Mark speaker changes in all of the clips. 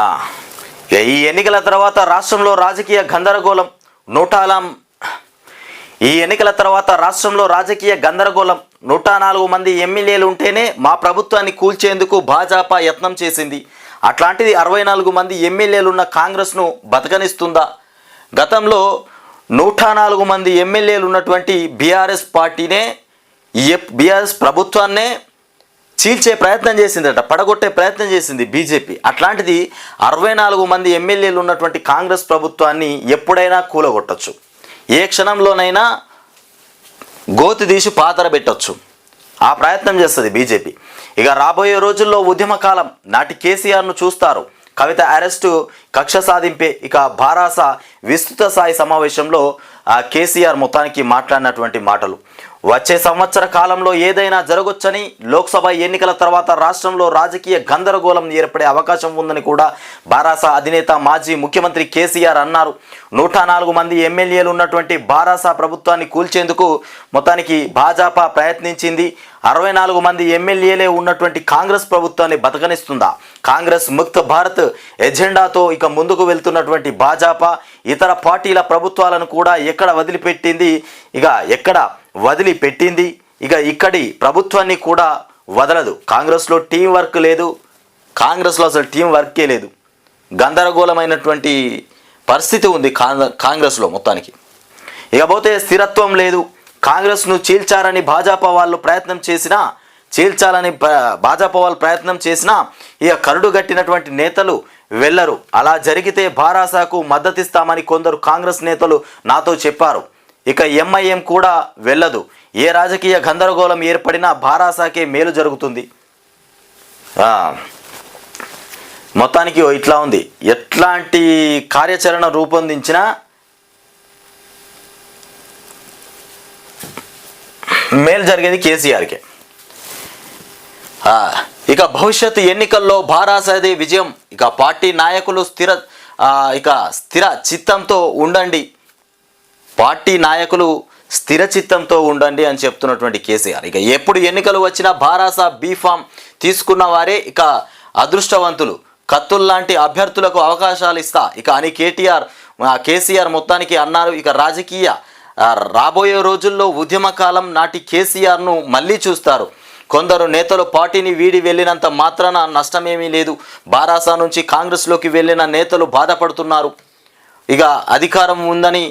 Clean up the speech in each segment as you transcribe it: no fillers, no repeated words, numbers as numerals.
Speaker 1: ఆ, ఈ ఎన్నికల తర్వాత రాష్ట్రంలో రాజకీయ గందరగోళం ఈ ఎన్నికల తర్వాత రాష్ట్రంలో రాజకీయ గందరగోళం 104 మంది ఎమ్మెల్యేలు ఉంటేనే మా ప్రభుత్వాన్ని కూల్చేందుకు భాజపా యత్నం చేసింది. అట్లాంటిది 64 మంది ఎమ్మెల్యేలు ఉన్న కాంగ్రెస్ను బతకనిస్తుందా? గతంలో 104 మంది ఎమ్మెల్యేలు ఉన్నటువంటి బీఆర్ఎస్ పార్టీనే బీఆర్ఎస్ ప్రభుత్వాన్నే చీల్చే ప్రయత్నం చేసిందట, పడగొట్టే ప్రయత్నం చేసింది బీజేపీ. అట్లాంటిది 64 మంది ఎమ్మెల్యేలు ఉన్నటువంటి కాంగ్రెస్ ప్రభుత్వాన్ని ఎప్పుడైనా కూలగొట్టచ్చు, ఏ క్షణంలోనైనా గోతి తీసి పాతర పెట్టచ్చు. ఆ ప్రయత్నం చేస్తుంది బీజేపీ. ఇక రాబోయే రోజుల్లో ఉద్యమకాలం నాటి కేసీఆర్ను చూస్తారు. కవిత అరెస్టు కక్ష సాధింపే. ఇక భారాస విస్తృత స్థాయి సమావేశంలో కేసీఆర్ మొత్తానికి మాట్లాడినటువంటి మాటలు, వచ్చే సంవత్సర కాలంలో ఏదైనా జరగొచ్చని, లోక్సభ ఎన్నికల తర్వాత రాష్ట్రంలో రాజకీయ గందరగోళం ఏర్పడే అవకాశం ఉందని కూడా భారాస అధినేత మాజీ ముఖ్యమంత్రి కేసీఆర్ అన్నారు. 104 మంది ఎమ్మెల్యేలు ఉన్నటువంటి భారాస ప్రభుత్వాన్ని కూల్చేందుకు మొత్తానికి భాజపా ప్రయత్నించింది. 64 మంది ఎమ్మెల్యేలే ఉన్నటువంటి కాంగ్రెస్ ప్రభుత్వాన్ని బతకనిస్తుందా? కాంగ్రెస్ ముక్త భారత్ ఎజెండాతో ఇక ముందుకు వెళ్తున్నటువంటి భాజపా ఇతర పార్టీల ప్రభుత్వాలను కూడా ఎక్కడ వదిలిపెట్టింది, ఇక ఇక్కడి ప్రభుత్వాన్ని కూడా వదలదు. కాంగ్రెస్లో టీం వర్క్ లేదు, కాంగ్రెస్లో అసలు టీం వర్కే లేదు. గందరగోళమైనటువంటి పరిస్థితి ఉంది కాంగ్రెస్లో మొత్తానికి. ఇకపోతే స్థిరత్వం లేదు. కాంగ్రెస్ను చీల్చాలని భాజపా వాళ్ళు ప్రయత్నం చేసినా ఇక కరుడు గట్టినటువంటి నేతలు వెళ్ళరు. అలా జరిగితే భారాసాకు మద్దతిస్తామని కొందరు కాంగ్రెస్ నేతలు నాతో చెప్పారు. ఇక ఎంఐఎం కూడా వెళ్ళదు. ఏ రాజకీయ గందరగోళం ఏర్పడినా భారాసాకే మేలు జరుగుతుంది. మొత్తానికి ఇట్లా ఉంది. ఎట్లాంటి కార్యాచరణ రూపొందించినా మేలు జరిగేది కేసీఆర్కే. ఇక భవిష్యత్ ఎన్నికల్లో భారాసదే విజయం. ఇక పార్టీ నాయకులు స్థిర చిత్తంతో ఉండండి, అని చెప్తున్నటువంటి కేసీఆర్. ఇక ఎప్పుడు ఎన్నికలు వచ్చినా భారాస బీఫామ్ తీసుకున్న వారే ఇక అదృష్టవంతులు. కత్తుల్లాంటి అభ్యర్థులకు అవకాశాలు ఇస్తా అని కేసీఆర్ మొత్తానికి అన్నారు. ఇక రాబోయే రోజుల్లో ఉద్యమకాలం నాటి కేసీఆర్ను మళ్ళీ చూస్తారు. కొందరు నేతలు పార్టీని వీడి వెళ్ళినంత మాత్రాన నష్టమేమీ లేదు. భారాస నుంచి కాంగ్రెస్లోకి వెళ్ళిన నేతలు బాధపడుతున్నారు. ఇక అధికారం ఉందని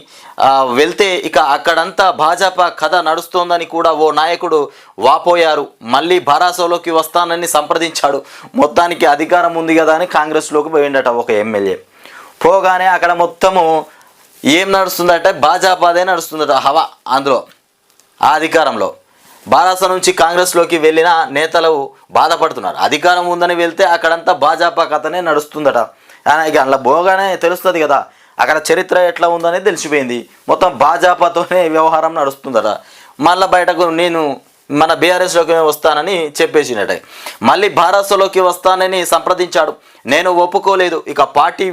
Speaker 1: వెళ్తే ఇక అక్కడంతా భాజపా కథ నడుస్తోందని కూడా ఓ నాయకుడు వాపోయారు. మళ్ళీ భారాసలోకి వస్తానని సంప్రదించాడు. మొత్తానికి అధికారం ఉంది కదా అని కాంగ్రెస్లోకి పోయిండట ఒక ఎమ్మెల్యే. పోగానే అక్కడ మొత్తము ఏం నడుస్తుందంటే భాజపాదే నడుస్తుందట హవా. అందులో ఆ అధికారంలో భారాస నుంచి కాంగ్రెస్లోకి వెళ్ళిన నేతలు బాధపడుతున్నారు. అధికారం ఉందని వెళ్తే అక్కడంతా భాజపా కథనే నడుస్తుందట. ఇక అందులో పోగానే తెలుస్తుంది కదా అక్కడ చరిత్ర ఎట్లా ఉందనేది తెలిసిపోయింది. మొత్తం భాజపాతోనే వ్యవహారం నడుస్తుందట. మళ్ళీ బయటకు నేను మన బీఆర్ఎస్లోకి వస్తానని చెప్పేసినట్ట. మళ్ళీ భారాసలోకి వస్తానని సంప్రదించాడు. నేను ఒప్పుకోలేదు. ఇక పార్టీ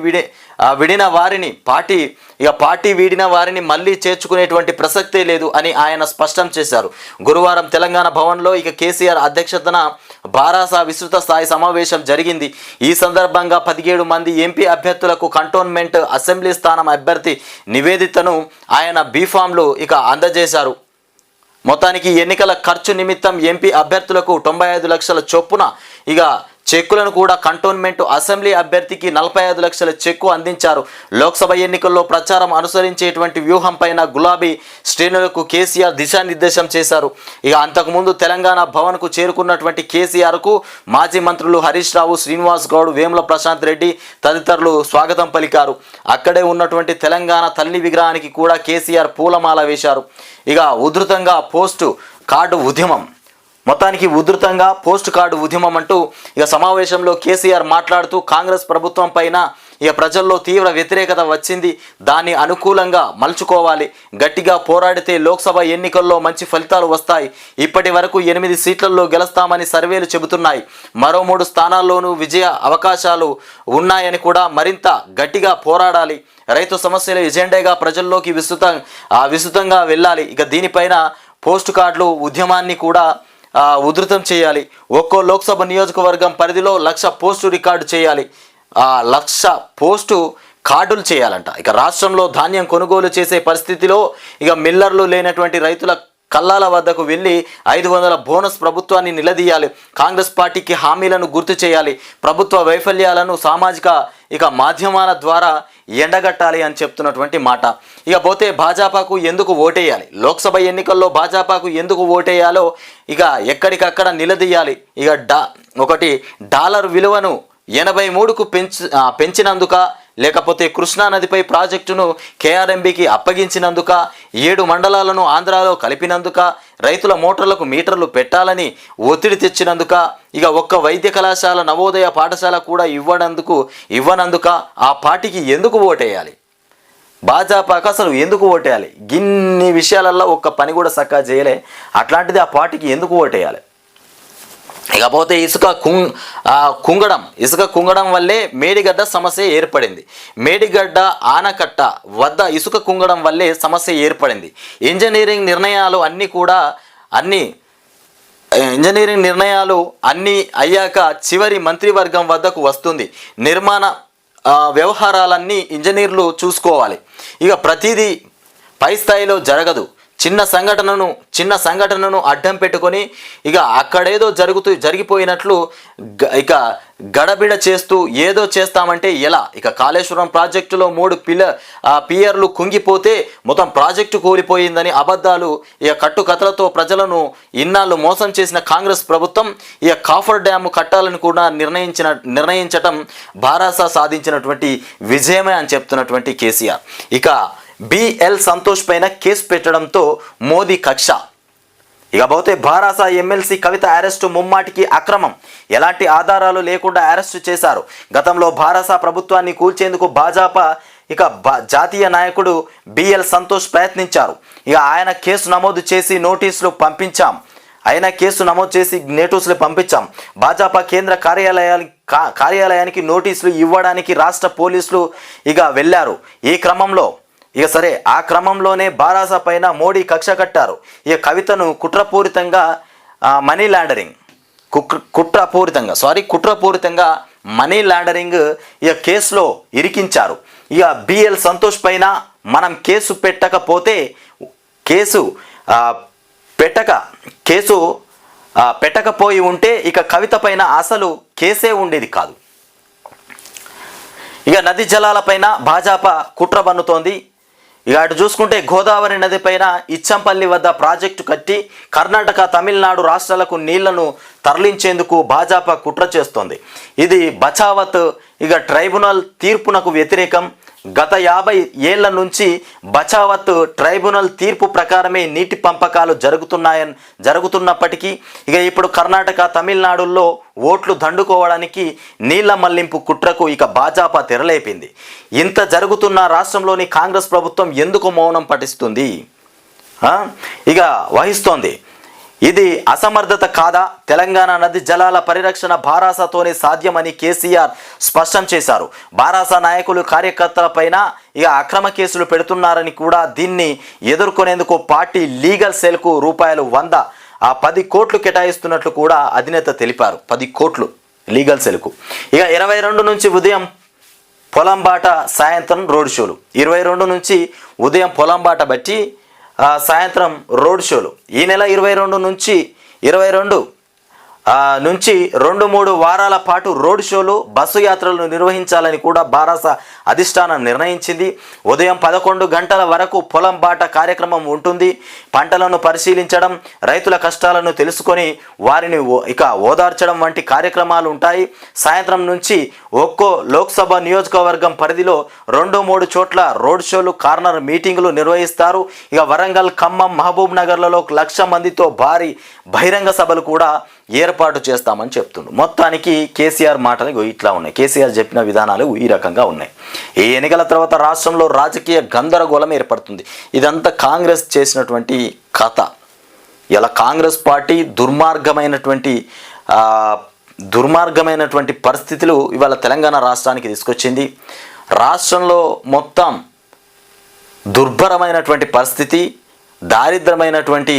Speaker 1: వీడిన వారిని మళ్ళీ చేర్చుకునేటువంటి ప్రసక్తే లేదు అని ఆయన స్పష్టం చేశారు. గురువారం తెలంగాణ భవన్లో ఇక కేసీఆర్ అధ్యక్షతన భారాస విస్తృత స్థాయి సమావేశం జరిగింది. ఈ సందర్భంగా 17 మంది ఎంపీ అభ్యర్థులకు కంటోన్మెంట్ అసెంబ్లీ స్థానం అభ్యర్థి నివేదికను ఆయన బీఫామ్లు అందజేశారు. మొత్తానికి ఎన్నికల ఖర్చు నిమిత్తం ఎంపీ అభ్యర్థులకు 95 లక్షల చొప్పున చెక్కులను కూడా కంటోన్మెంట్ అసెంబ్లీ అభ్యర్థికి 45 లక్షల చెక్కు అందించారు. లోక్సభ ఎన్నికల్లో ప్రచారం అనుసరించేటువంటి వ్యూహం పైన గులాబీ శ్రేణులకు కేసీఆర్ దిశానిర్దేశం చేశారు. అంతకుముందు తెలంగాణ భవన్కు చేరుకున్నటువంటి కేసీఆర్కు మాజీ మంత్రులు హరీష్ రావు, శ్రీనివాస్ గౌడ్, వేముల ప్రశాంత్ రెడ్డి తదితరులు స్వాగతం పలికారు. అక్కడే ఉన్నటువంటి తెలంగాణ తల్లి విగ్రహానికి కూడా కేసీఆర్ పూలమాల వేశారు. ఉధృతంగా పోస్ట్ కార్డు ఉద్యమం అంటూ సమావేశంలో కేసీఆర్ మాట్లాడుతూ కాంగ్రెస్ ప్రభుత్వం పైన ప్రజల్లో తీవ్ర వ్యతిరేకత వచ్చింది. దాన్ని అనుకూలంగా మలుచుకోవాలి. గట్టిగా పోరాడితే లోక్సభ ఎన్నికల్లో మంచి ఫలితాలు వస్తాయి. ఇప్పటి వరకు 8 సీట్లలో గెలుస్తామని సర్వేలు చెబుతున్నాయి. మరో 3 స్థానాల్లోనూ విజయ అవకాశాలు ఉన్నాయని కూడా మరింత గట్టిగా పోరాడాలి. రైతు సమస్యల ఎజెండాగా ప్రజల్లోకి విస్తృతంగా వెళ్ళాలి. దీనిపైన పోస్ట్ కార్డులు ఉద్యమాన్ని కూడా ఉధృతం చేయాలి. ఒక్కో లోక్సభ నియోజకవర్గం పరిధిలో 1,00,000 పోస్టు రికార్డు చేయాలి. లక్ష పోస్టు కార్డులు చేయాలంట. ఇక రాష్ట్రంలో ధాన్యం కొనుగోలు చేసే పరిస్థితిలో ఇక మిల్లర్లు లేనటువంటి రైతుల కల్లాల వద్దకు వెళ్ళి 500 బోనస్ ప్రభుత్వాన్ని నిలదీయాలి. కాంగ్రెస్ పార్టీకి హామీలను గుర్తు చేయాలి. ప్రభుత్వ వైఫల్యాలను సామాజిక మాధ్యమాల ద్వారా ఎండగట్టాలి అని చెప్తున్నటువంటి మాట. ఇక పోతే భాజపాకు ఎందుకు ఓటేయాలి, లోక్సభ ఎన్నికల్లో భాజపాకు ఎందుకు ఓటేయాలో ఇక ఎక్కడికక్కడ నిలదీయాలి. ఇక ఒకటి డాలర్ విలువను 83కు పెంచినందుక, లేకపోతే కృష్ణానదిపై ప్రాజెక్టును కేఆర్ఎంబీకి అప్పగించినందుక, 7 మండలాలను ఆంధ్రాలో కలిపినందుక, రైతుల మోటార్లకు మీటర్లు పెట్టాలని ఒత్తిడి తెచ్చినందుక, ఇక ఒక్క వైద్య కళాశాల నవోదయ పాఠశాల కూడా ఇవ్వనందుక ఆ పార్టీకి ఎందుకు ఓటేయాలి? భాజపాకు అసలు ఎందుకు ఓటేయాలి? గిన్ని విషయాలలో ఒక్క పని కూడా చక్కగా చేయలే, అట్లాంటిది ఆ పార్టీకి ఎందుకు ఓటేయాలి? ఇకపోతే ఇసుక కుంగడం వల్లే మేడిగడ్డ సమస్య ఏర్పడింది. మేడిగడ్డ ఆనకట్ట వద్ద ఇసుక కుంగడం వల్లే సమస్య ఏర్పడింది. ఇంజనీరింగ్ నిర్ణయాలు అన్నీ అయ్యాక చివరి మంత్రివర్గం వద్దకు వస్తుంది. నిర్మాణ వ్యవహారాలన్నీ ఇంజనీర్లు చూసుకోవాలి. ఇక ప్రతిదీ పై స్థాయిలో జరగదు. చిన్న సంఘటనను అడ్డం పెట్టుకొని ఇక అక్కడేదో జరిగిపోయినట్లు ఇక గడబిడ చేస్తూ ఏదో చేస్తామంటే ఎలా? ఇక కాళేశ్వరం ప్రాజెక్టులో 3 పియర్లు కుంగిపోతే మొత్తం ప్రాజెక్టు కూలిపోయిందని అబద్ధాలు ఇక కట్టుకథలతో ప్రజలను ఇన్నాళ్ళు మోసం చేసిన కాంగ్రెస్ ప్రభుత్వం ఇక కాఫర్ డ్యాము కట్టాలని కూడా నిర్ణయించటం భారాస సాధించినటువంటి విజయమే అని చెప్తున్నటువంటి కేసీఆర్. ఇక బిఎల్ సంతోష్ పైన కేసు పెట్టడంతో మోదీ కక్ష. ఇకపోతే భారాస ఎమ్మెల్సీ కవిత అరెస్టు ముమ్మాటికి అక్రమం, ఎలాంటి ఆధారాలు లేకుండా అరెస్టు చేశారు. గతంలో భారాస ప్రభుత్వాన్ని కూల్చేందుకు భాజపా జాతీయ నాయకుడు బిఎల్ సంతోష్ ప్రయత్నించారు. ఇక ఆయన కేసు నమోదు చేసి నోటీసులు పంపించాం. భాజపా కేంద్ర కార్యాలయానికి నోటీసులు ఇవ్వడానికి రాష్ట్ర పోలీసులు వెళ్ళారు. ఆ క్రమంలోనే భారాస పైన మోడీ కక్ష కట్టారు. ఇక కవితను కుట్రపూరితంగా మనీ లాండరింగ్ ఇక కేసులో ఇరికించారు. ఇక బిఎల్ సంతోష్ పైన మనం కేసు పెట్టకపోయి ఉంటే ఇక కవిత పైన అసలు కేసే ఉండేది కాదు. ఇక నదీ జలాలపైన భాజపా కుట్ర బన్నుతోంది. ఇక అటు చూసుకుంటే గోదావరి నది పైన ఇచ్చంపల్లి వద్ద ప్రాజెక్టు కట్టి కర్ణాటక, తమిళనాడు రాష్ట్రాలకు నీళ్లను తరలించేందుకు భాజపా కుట్ర చేస్తోంది. ఇది బచావత్ ట్రైబ్యునల్ తీర్పునకు వ్యతిరేకం. గత 50 ఏళ్ల నుంచి బచావత్ ట్రైబ్యునల్ తీర్పు ప్రకారమే నీటి పంపకాలు జరుగుతున్నప్పటికీ ఇప్పుడు కర్ణాటక, తమిళనాడుల్లో ఓట్లు దండుకోవడానికి నీళ్ల మళ్లింపు కుట్రకు భాజపా తెరలేపింది. ఇంత జరుగుతున్న రాష్ట్రంలోని కాంగ్రెస్ ప్రభుత్వం ఎందుకు మౌనం వహిస్తోంది? ఇది అసమర్థత కాదా? తెలంగాణ నది జలాల పరిరక్షణ భారాసతోనే సాధ్యమని కేసీఆర్ స్పష్టం చేశారు. భారాస నాయకులు, కార్యకర్తలపైన అక్రమ కేసులు పెడుతున్నారని కూడా దీన్ని ఎదుర్కొనేందుకు పార్టీ లీగల్ సెల్కు ₹100 10 కోట్లు కేటాయిస్తున్నట్లు కూడా అధినేత తెలిపారు. 10 కోట్లు లీగల్ సెల్కు. 22 నుంచి ఉదయం పొలంబాట, సాయంత్రం రోడ్ షోలు. 22 నుంచి ఉదయం పొలంబాట బట్టి సాయంత్రం రోడ్ షోలు. ఈ నెల 22 నుంచి 2-3 వారాల పాటు రోడ్ షోలు, బస్సు యాత్రలు నిర్వహించాలని కూడా భారాస అధిష్టానం నిర్ణయించింది. ఉదయం 11 గంటల వరకు పొలం బాట కార్యక్రమం ఉంటుంది. పంటలను పరిశీలించడం, రైతుల కష్టాలను తెలుసుకొని వారిని ఓదార్చడం వంటి కార్యక్రమాలు ఉంటాయి. సాయంత్రం నుంచి ఒక్కో లోక్సభ నియోజకవర్గం పరిధిలో 2-3 చోట్ల రోడ్ షోలు, కార్నర్ మీటింగులు నిర్వహిస్తారు. వరంగల్, ఖమ్మం, మహబూబ్ నగర్లలో 1,00,000 మందితో భారీ బహిరంగ సభలు కూడా ఏర్పాటు చేస్తామని చెప్తుండ్రు. మొత్తానికి కేసీఆర్ మాటలు ఇట్లా ఉన్నాయి. కేసీఆర్ చెప్పిన విధానాలు ఈ రకంగా ఉన్నాయి. ఈ ఎన్నికల తర్వాత రాష్ట్రంలో రాజకీయ గందరగోళం ఏర్పడుతుంది. ఇదంతా కాంగ్రెస్ చేసినటువంటి కథ. ఇలా కాంగ్రెస్ పార్టీ దుర్మార్గమైనటువంటి పరిస్థితులు ఇవాళ తెలంగాణ రాష్ట్రానికి తీసుకొచ్చింది. రాష్ట్రంలో మొత్తం దుర్భరమైనటువంటి పరిస్థితి, దారిద్రమైనటువంటి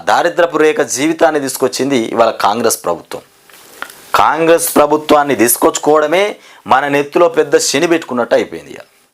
Speaker 1: దారిద్రపు రేఖ జీవితాన్ని తీసుకొచ్చింది ఇవాళ కాంగ్రెస్ ప్రభుత్వం. కాంగ్రెస్ ప్రభుత్వాన్ని తీసుకొచ్చుకోవడమే మన నెత్తిలో పెద్ద శని పెట్టుకున్నట్టు అయిపోయింది ఇక.